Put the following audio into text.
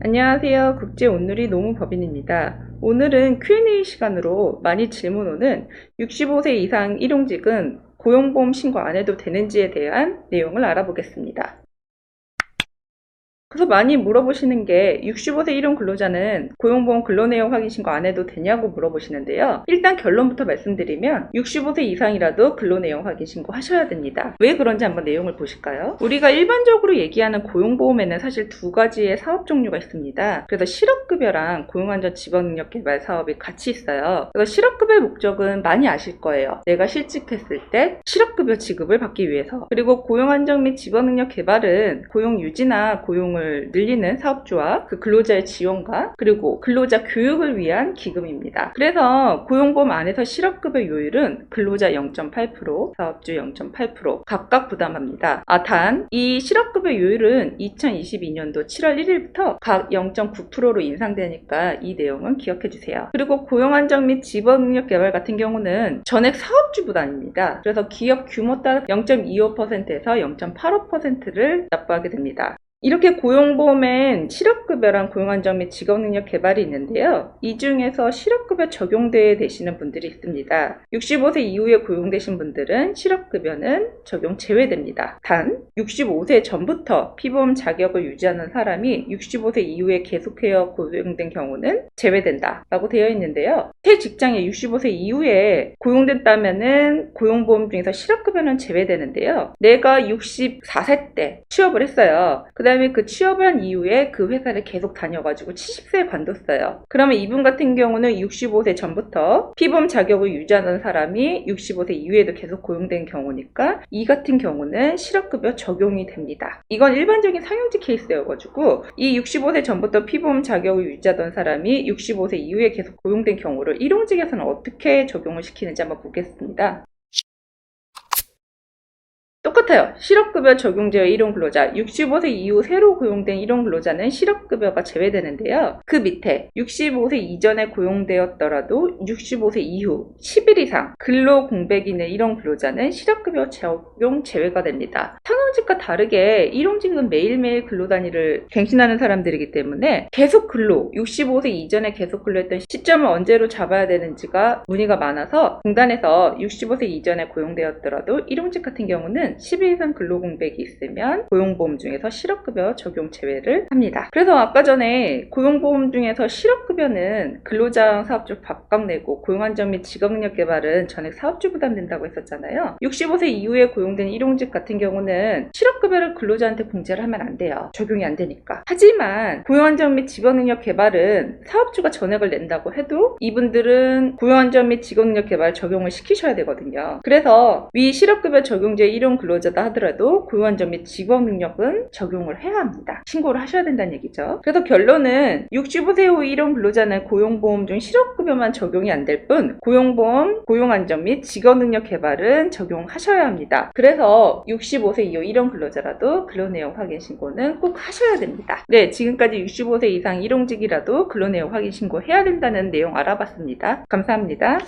안녕하세요. 국제온누리 노무법인입니다. 오늘은 Q&A 시간으로 많이 질문 오는 65세 이상 일용직은 고용보험 신고 안 해도 되는지에 대한 내용을 알아보겠습니다. 그래서 많이 물어보시는 게 65세 일용 근로자는 고용보험 근로내용 확인 신고 안 해도 되냐고 물어보시는데요. 일단 결론부터 말씀드리면 65세 이상이라도 근로내용 확인 신고 하셔야 됩니다. 왜 그런지 한번 내용을 보실까요? 우리가 일반적으로 얘기하는 고용보험에는 사실 두 가지의 사업 종류가 있습니다. 그래서 실업급여랑 고용안전 지원능력 개발 사업이 같이 있어요. 그래서 실업급여의 목적은 많이 아실 거예요. 내가 실직했을 때 실업급여 지급을 받기 위해서. 그리고 고용안정 및 지원능력 개발은 고용 유지나 고용을 늘리는 사업주와 그 근로자의 지원과 그리고 근로자 교육을 위한 기금입니다. 그래서 고용보험 안에서 실업급여 요율은 근로자 0.8%, 사업주 0.8% 각각 부담합니다. 단 이 실업급여 요율은 2022년도 7월 1일부터 각 0.9%로 인상되니까 이 내용은 기억해 주세요. 그리고 고용안정 및 지원능력 개발 같은 경우는 전액 사업주 부담입니다. 그래서 기업 규모 따라 0.25%에서 0.85%를 납부하게 됩니다. 이렇게 고용보험엔 실업급여랑 고용안정 및 직업능력 개발이 있는데요. 이 중에서 실업급여 적용대에 되시는 분들이 있습니다. 65세 이후에 고용되신 분들은 실업급여는 적용 제외됩니다. 단 65세 전부터 피보험 자격을 유지하는 사람이 65세 이후에 계속해서 고용된 경우는 제외된다 라고 되어 있는데요. 새 직장에 65세 이후에 고용됐다면은 고용보험 중에서 실업급여는 제외되는데요. 내가 64세 때 취업을 했어요. 그 다음에 그 취업을 한 이후에 그 회사를 계속 다녀가지고 70세에 관뒀어요. 그러면 이분 같은 경우는 65세 전부터 피보험 자격을 유지하는 사람이 65세 이후에도 계속 고용된 경우니까 이 같은 경우는 실업급여 적용이 됩니다. 이건 일반적인 상용직 케이스여가지고 이 65세 전부터 피보험 자격을 유지하던 사람이 65세 이후에 계속 고용된 경우를 일용직에서는 어떻게 적용을 시키는지 한번 보겠습니다. 똑같아요. 실업급여 적용제어 일용 근로자 65세 이후 새로 고용된 일용 근로자는 실업급여가 제외되는데요. 그 밑에 65세 이전에 고용되었더라도 65세 이후 10일 이상 근로 공백인의 일용 근로자는 실업급여 적용 제외가 됩니다. 상용직과 다르게 일용직은 매일매일 근로단위를 갱신하는 사람들이기 때문에 계속 근로 65세 이전에 계속 근로했던 시점을 언제로 잡아야 되는지가 문의가 많아서 공단에서 65세 이전에 고용되었더라도 일용직 같은 경우는 10일 이상 근로공백이 있으면 고용보험 중에서 실업급여 적용 제외를 합니다. 그래서 아까 전에 고용보험 중에서 실업급여는 근로자랑 사업주 각각 내고 고용안정 및 직업능력 개발은 전액 사업주 부담된다고 했었잖아요. 65세 이후에 고용된 일용직 같은 경우는 실업급여를 근로자한테 공제를 하면 안 돼요. 적용이 안 되니까. 하지만 고용안정 및 직업능력 개발은 사업주가 전액을 낸다고 해도 이분들은 고용안정 및 직업능력 개발 적용을 시키셔야 되거든요. 그래서 위 실업급여 적용제 일용 근로자다 하더라도 고용안정 및 직업능력은 적용을 해야 합니다. 신고를 하셔야 된다는 얘기죠. 그래서 결론은 65세 후 일용 근로자는 고용보험 중 실업급여만 적용이 안 될 뿐 고용보험, 고용안정 및 직업능력 개발은 적용하셔야 합니다. 그래서 65세 이후 일용 근로자라도 근로내용 확인 신고는 꼭 하셔야 됩니다. 네, 지금까지 65세 이상 일용직이라도 근로내용 확인 신고 해야 된다는 내용 알아봤습니다. 감사합니다.